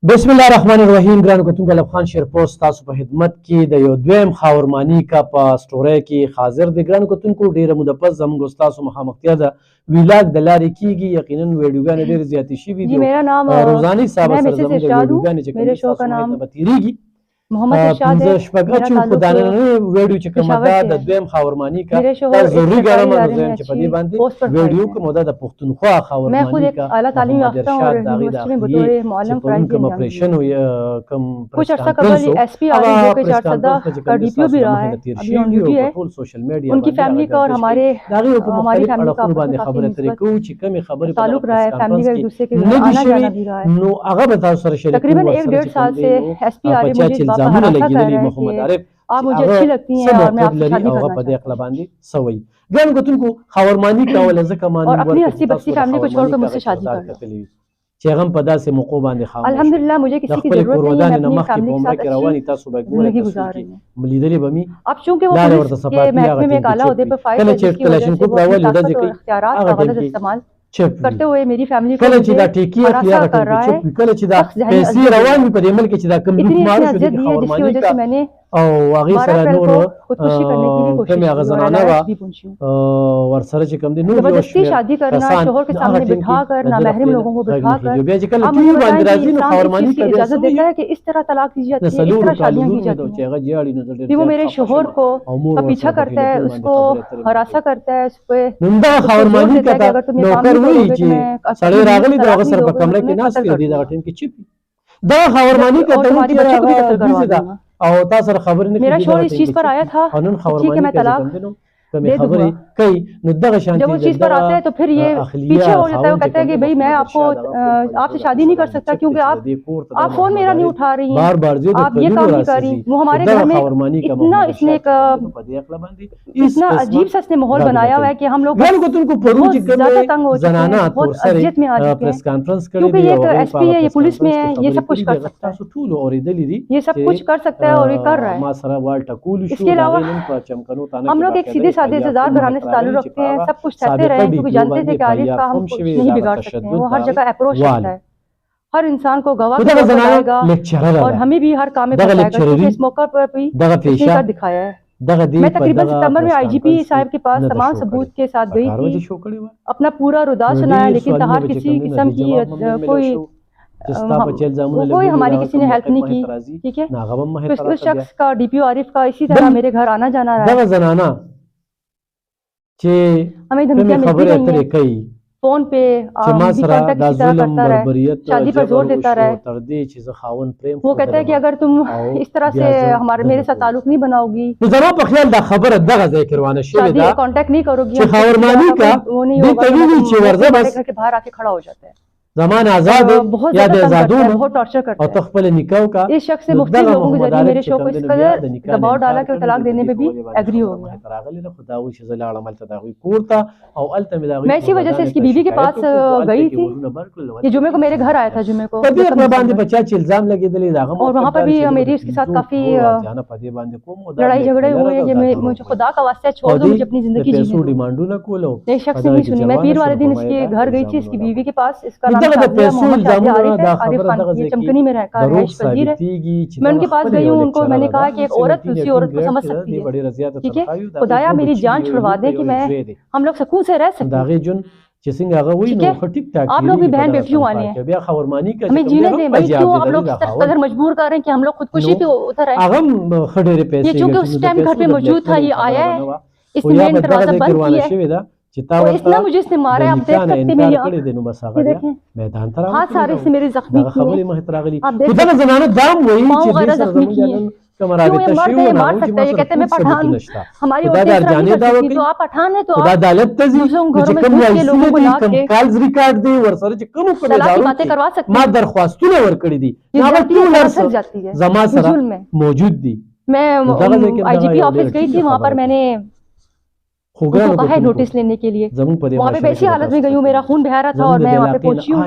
بسم الله الرحمن الرحیم. ګرانو کتونکو، لب خان شیر پوسټ تاسو په خدمت کې د یو دویم خاورمانی کا په سټوري کې حاضر دی. ګرانو کتونکو، ډیره موده پس زموږ تاسو مخامختیا د ویلاګ د لارې کیږي. یقینا ویډیوګانې ډېرې زیاتې شوي دي. میرا نام روزاني صاحب سره زموږ ویډیوګانې چې میرے شو کا نام به تیریږي. محمد ارشاد ہے. شپږ چې په دانه ویډیو چې کومه ده د دویم خاورمانی کا میرے شوہر دا ضروري ګڼم ادارے زم میں چې په دې اچھی باندې پوسٹ پر ویډیو فائز کومه ده د پښتونخوا میں خود خاورمانی ایک کا اعلیٰ تعلیم محمد یافتہ ہوں اور ارشاد داغي یونیورسٹی میں داخلي بطور معلم چې پرائز کوم انجام اپریشن دی. او کوم کچھ عرصہ قبل ایس پی آر جو کہ چارسدہ کا ڈی پی او بھی رہا ہے، ابھی آن ڈیوٹی ہے. ټول سوشل میډیا ان کی فیملی کا اور ہماری فیملی کا باندې خبره ترې کوو چې کومې خبرې تعلق رہا ہے، فیملی کا ایک دوسرے کے گھر آنا جانا بھی رہا ہے. نو هغه به تاسو سره شریک تقریباً 1-1.5 سال سے ایس پی آر مجھے اس بات پر ہراساں کر رہے ہیں کہ آپ مجھے اچھی لگتی ہیں اور میں آپ سے شادی کرنا چاہتا ہوں ګرانو کتونکو، خاورمانی کول ځکه معنی اور اپنی ہستی بستی فیملی کو چھوڑ کر مجھ سے شادی کرنا. چې هغه په داسې موقع باندې خاموش الحمدللہ مجھے کسی کی ضرورت نہیں ہے. میں اپنی فیملی کے ساتھ رواني اچھی تاسو به زندگی گزار رہی ہوں. لیدلې به می اب چونکہ وہ لارې پولیس ورته کے صفات محکمے میں ایک اعلیٰ عہدے پر فائز ہے، جس کی وجہ سے وہ اپنی طاقت اور اختیارات کا غلط استعمال کرتے ہوئے میری فیملی کو کله چې دا ټیکی ہراساں کر رہا ہے. کله چې دا پیسې روان وي په دې ملک چې دا کم اتنی مارو اذیت دی ہے جس کی وجہ سے میں نے او هغه 12 سره اپریل نور کو خودکشی کرنے کی بھی کوشش کمی کی هغه اور زنانه عدالت بھی پہنچی ہوں. ور سره چې کم دي نور زبردستی شادی کرنا، شوہر کے سامنے بٹھا کر، نامحرم لوگوں کو بٹھا کر. آپ مجھے بتائیں کہ انسان اس چیز کی اجازت دیتا ہے کہ اس طرح طلاق دی جاتی ہے، اس طرح شادیاں کی جاتی ہیں. پھر وہ میرے شوہر کو کا پیچھا کرتا ہے، اس کو ہراساں کرتا ہے، اس پہ نندا خاورمانی دیتا ہے کہ اگر تم یہ کام نوکر نہیں وی کرو گے تو میں چې سړی راغلی دا هغه سره په کمره کې ناست دی دا ټیم کې چپ دا خاورمانی اور تمہاری بچی کو بھی قتل کروا دوں گا. او تاسو سره خبر نه میرا شوہر اس چیز پر آیا تھا ٹھیک ہے میں طلاق دے دوں گا. جب وہ چیز پر آتا ہے تو پھر یہ پیچھے ہو جاتا ہے. وہ کہتا ہے کہ بھائی میں آپ کو آپ سے شادی نہیں کر سکتا کیونکہ آپ فون میرا نہیں اٹھا رہی ہیں، آپ یہ کام نہیں کر رہی. وہ ہمارے گھر میں اتنا اس نے اتنا عجیب سا اس نے ماحول بنایا ہوا ہے کہ ہم لوگ بہت زیادہ تنگ ہو چکے ہیں، بہت اذیت میں آ چکے ہیں. کیونکہ یہ ایک ایس پی ہے، یہ پولیس میں ہے، یہ سب کچھ کر سکتا ہے، یہ سب کچھ کر سکتا ہے اور یہ کر رہا ہے. اس کے علاوہ ہم لوگ ایک سیدھے سادے زدار گھرانے سے تعلق رکھتے ہیں، سب کچھ سہتے رہے ہیں کیونکہ جانتے تھے کہ عارف کا ہم کچھ نہیں بگاڑ سکتے ہیں. وہ ہر جگہ اپروچ کرتا ہے، ہر انسان کو گواہ کے طور پر لائے گا اور ہمیں بھی ہر کام میں پہنچائے گا. کیونکہ اس موقع پر بھی اس نے کر دکھایا ہے. میں تقریباً ستمبر میں آئی جی پی صاحب کے پاس تمام ثبوت کے ساتھ گئی تھی، اپنا پورا ردا سنایا، لیکن تاہر کسی قسم کی کوئی ہماری کسی نے ہیلپ نہیں کی. ٹھیک ہے، اس شخص کا ڈی پی او عارف کا اسی طرح میرے گھر آنا جانا رہا ہے. ہمیں دھمکیاں ملتی رہی ہیں فون پہ، کانٹیکٹ اسی طرح کرتا رہے، شادی پر زور دیتا رہے. وہ کہتا ہے کہ اگر تم اس طرح سے میرے ساتھ تعلق نہیں بناؤ گی، شادی کانٹیکٹ نہیں کرو گی، وہ نہیں ہوگا، گھر کے باہر آ کے کھڑا ہو جاتا ہے. زمان آزاد بہت یا زیادہ آزادون بہت ٹارچر کرتا او ہے. تخپل نکاو کا اس شخص سے مختلف لوگوں کے ذریعے میرے شوق کو اس قدر دباؤ ڈالا کہ طلاق دینے پہ بھی ایگری ہو گیا. میں اسی وجہ سے اس کی بیوی کے پاس گئی تھی. یہ جمعے کو میرے گھر آیا تھا، جمعے کو، اور وہاں پر بھی میری اس کے ساتھ کافی لڑائی جھگڑے ہوئے ہیں. مجھے خدا کا واسطہ چھوڑ دو، مجھے اپنی زندگی جینے دو. ایک شخص نے نہیں سنی. میں پیر والے دن اس کے گھر گئی تھی، اس کی بیوی کے پاس. اس کا نام محمد عارف ہے، عارف خان. یہ چمکنی میں رہتا ہے، رہائش پذیر ہے. میں ان کے پاس گئی ہوں، ان کو میں نے کہا کہ ایک عورت دوسری عورت کو سمجھ سکتی ہے. ٹھیک ہے، خدایا میری جان چھڑوا دے کہ میں ہم لوگ سکون سے رہ سکیں. آپ لوگ بھی بہن بیٹیوں والے ہیں، ہمیں جینے دیں. بھائی کیوں آپ لوگ اس قدر مجبور کر رہے ہیں کہ ہم لوگ خودکشی پہ اتر آئے؟ یہ چونکہ اس ٹائم گھر پہ موجود تھا، یہ آیا ہے، اس نے مین دروازہ بند کیا ہے، اور اتنا مجھے اس نے مارا ہے. آپ دیکھ سکتے میری دیکھیں ہاتھ سارے سے میرے زخمی کیے، آپ دیکھ سکتے پاؤں وغیرہ زخمی کیے. کیوں یہ مرد ہے، یہ مار سکتا ہے؟ یہ کہتے ہیں میں پٹھان، ہماری عورتیں اس طرح نہیں کر سکتی. تو آپ پٹھان ہیں تو آپ دوسروں گھروں میں گھس کے لوگوں کو لا کے طلاق کی باتیں کروا سکتے ہیں. یہ زیادتی ہے، سراسر جاتی ہے، ظلم ہے. میں آئی جی پی آفس گئی تھی، وہاں پر میں نے ان کو کہا ہے نوٹس لینے کے لیے. وہاں پہ ویسی حالت میں گئی ہوں، میرا خون بہہ رہا تھا اور میں وہاں پہ پہنچی ہوں.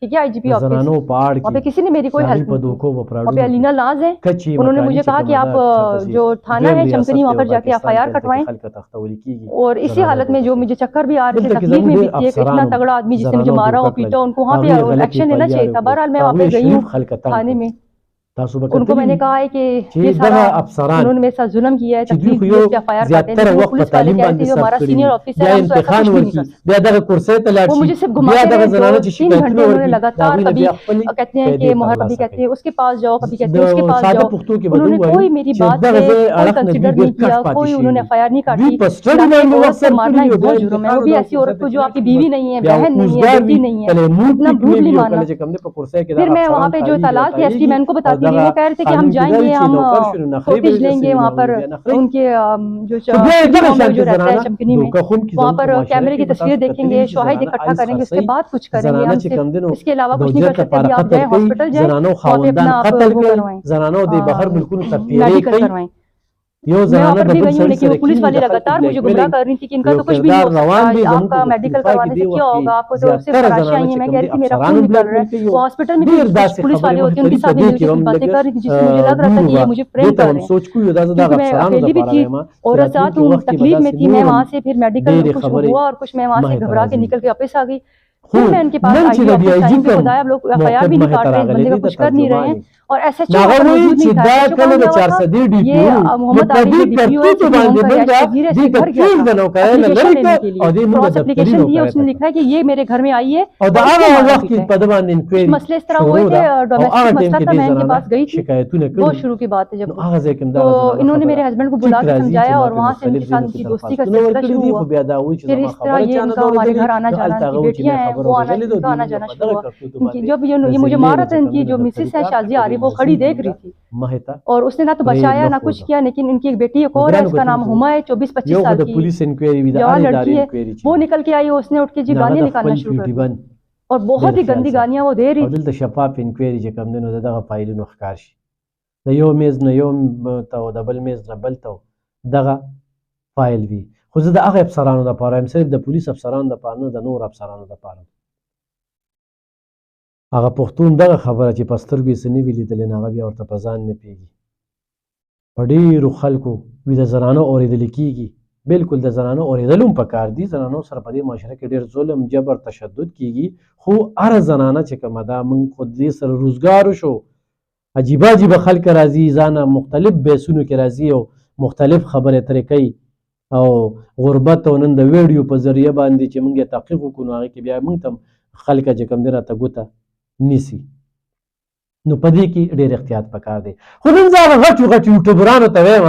ٹھیک ہے, IGP آفس, زنانوں پہاڑ وہاں پہ کسی نے میری کوئی ہیلپ نہیں کی. وہاں پہ علینا ناز ہے, انہوں نے مجھے کہا کہ آپ جو تھانہ ہے چمکنی وہاں پر جا کے FIR کٹوائیں, اور اسی حالت میں جو مجھے چکر بھی آ رہے تھے, تکلیف میں بھی تھی, ایک اتنا تگڑا آدمی جس نے مجھے مارا ہو پیٹا, ان کو وہاں پہ ایکشن لینا چاہیے تھا. بہرحال میں وہاں پہ گئی ہوں تھانے میں, ان کو میں نے کہا ہے کہ یہ سارا انہوں نے میرے ساتھ ظلم کیا ہے, تکلیف دی, اس پہ FIR کاٹیں, لیکن وہ پولیس والے کہہ رہے تھے جو ہمارا سینئر آفیسر ہے, ہم تو ایسا کچھ بھی نہیں کر سکتے. وہ مجھے صرف گھماتے رہے 2-3 گھنٹے, انہوں نے لگاتار, کبھی کہتے ہیں کہ محر, کبھی کہتے ہیں اس کے پاس جاؤ, کبھی کہتے ہیں اس کے پاس جاؤ. انہوں نے کوئی میری بات پہ کوئی کنسیڈر نہیں کیا, کوئی انہوں نے FIR نہیں کاٹی. ایک عورت کو مارنا ایک بہت جرم ہے, وہ بھی ایسی عورت کو جو آپ کی بیوی نہیں ہے, بہن نہیں ہے, بیٹی نہیں ہے, اتنا بروٹلی مارنا. پھر میں وہاں پہ جو اطلاعات تھی ST, میں ان کو بتاتی رہی, وہ کہہ رہے تھے کہ ہم جائیں گے, ہم فوٹیج لیں گے وہاں پر ان کے جو رہتا ہے چمکنی میں, وہاں پر کیمرے کی تصویریں دیکھیں گے, شواہد اکٹھا کریں گے, اس کے بعد کچھ کریں گے. ہم صرف اس کے علاوہ کچھ نہیں کر سکتے. ابھی آپ جائیں ہاسپٹل جائیں, وہاں پہ اپنا آپ وہ کروائیں, میڈیکل کروائیں. میں وہاں پر بھی گئی ہوں, لیکن وہ پولیس والے لگاتار مجھے گمراہ کر رہی تھی کہ ان کا تو کچھ بھی نہیں ہو سکتا, آپ کا میڈیکل کروانے سے کیا ہوگا, آپ کو تو صرف خراشیاں آئی ہیں. میں کہہ رہی تھی میرا خون نکل رہا ہے. وہ ہاسپٹل میں بھی کچھ پولیس والے ہوتے ہیں, ان کے ساتھ بھی مل کے باتیں کر رہی تھی, جس سے مجھے لگ رہا تھا کہ یہ مجھے فریم کر رہے ہیں, کیونکہ میں اکیلی بھی تھی اور رات ہوں, تکلیف میں تھی. میں وہاں سے پھر میڈیکل کچھ ہوا اور کچھ میں وہاں سے گھبرا کے نکل کے واپس آ گئی. پھر میں ان کے پاس آئی آفس آئی, کہ خدایا آپ لوگ FIR بھی نہیں کاٹ رہے, اس بندے کا کچھ کر نہیں رہے ہیں, اور SHO وہاں پر موجود نہیں تھا. SHO کہاں گیا ہوا تھا, یہ محمد عارف جو DPO ہے سٹی ہوم کا یش وزیر ہے, اس کے گھر گیا تھا اپلیکیشن لینے کے لیے. کراس اپلیکیشن دی ہے, اس نے لکھا ہے کہ یہ میرے گھر میں آئی ہے اور کچھ مسئلے اس طرح ہوئے تھے, ڈومیسٹک مسئلہ تھا. میں ان کے پاس گئی تھی, بہت شروع کی بات ہے جب, تو انہوں نے میرے ہسبینڈ کو بلا کے سمجھایا, اور وہاں سے ان کے ساتھ ان کی دوستی کا سلسلہ شروع ہوا. پھر اس طرح یہ ان کا ہمارے گھر آنا جانا, ان کی بیٹیاں ہیں وہ ان کا آنا جانا شروع ہوا. جب یہ مجھے مارا تھا, ان کی جو مسز ہے شازیہ عارف, وہ کھڑی دیکھ رہی تھی, اور اس نے نہ تو بچایا نہ کچھ کیا. لیکن ان کی ایک بیٹی ایک اور ہے, اس کا نام ہما ہے, 24-25 سال کی جوان لڑکی ہے, وہ نکل کے آئی, اس نے اٹھ کے جی گالیاں نکالنا شروع کر دی, اور بہت ہی گندی گالیاں وہ دے رہی تھی. شفاف انکوائری چې کوم دنو دغه فایلونو ښکار شي, د یو میز نه یو ته او د بل میز نه بل ته دغه فایل وي. خو زه د هغه افسرانو دپاره یم, صرف د پولیس افسرانو دپاره نه, د نور افسرانو دپاره. هغه پښتون دغه خبره چې په سترګو یې څه نه وي لیدلې, نه هغه بیا ورته په ځان نه پوهېږي. په ډېرو خلکو وي د زنانه اورېدل کېږي, بالکل د زنانه اورېدل هم پکار دي. زنانو سره په دې معاشره کې ډېر ظلم, جبر, تشدد کېږي, خو هره زنانه چې کومه ده, موږ خو دې سره روزګار شو. عجیبه عجیبه خلک راځي, ځانه مختلف بیسونو کې راځي او مختلف خبرې ترې کوي, او غربت او نن د ویډیو په ذریعه باندې چې موږ یې تحقیق وکړو, نو هغې کې بیا موږ ته خلک چې کوم دی راته ګوته نیسي. نو په دې کې ډېر احتیاط پکار دی. خو نن زه هغه غټو غټو یوټیوبرانو ته وایم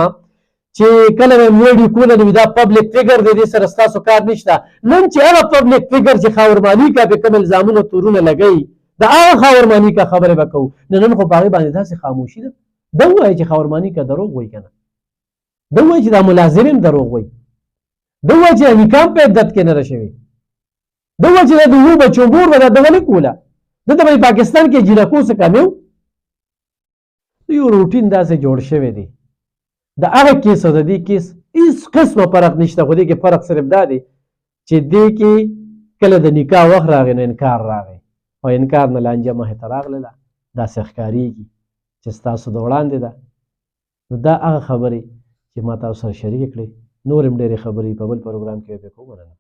چې کله به مې ویډیو کوله, نو دا پبلک فګر دی, دې سره ستاسو کار نشته. نن چې هغه پبلک فګر چې خاورمالي کا پې کوم الزامونه تورونه لګوي, د هغه خاورمالي کا خبرې به کوو. نن خو په هغې باندې داسې خاموشي ده. ده ووایي چې خاورمالي کا دروغ وایي که نه, ده ووایي چې دا ملازم هم دروغ وایي, ده ووایي چې دا نکاح په عدت کې نه ده شوې, ده ووایي چې دا د اوو بچو مور به دا ده ولې کوله, ده ته به پاکستان کې جینکو څه کمی و. یو روټین داسې جوړ شوی دی. د هغه کیس او د دې کیس هېڅ قسمه فرق نشته, خو دې کې فرق صرف دا دی چې دې کې کله د نکاح وخت راغی نو انکار راغی, او انکار نه لانجه مخې ته راغله, داسې ښکارېږي چې ستاسو د وړاندې ده. نو دا هغه خبرې چې ما تاسو سره شریک کړې, نور هم ډېرې خبرې په بل پروګرام کې به کوو. مننه.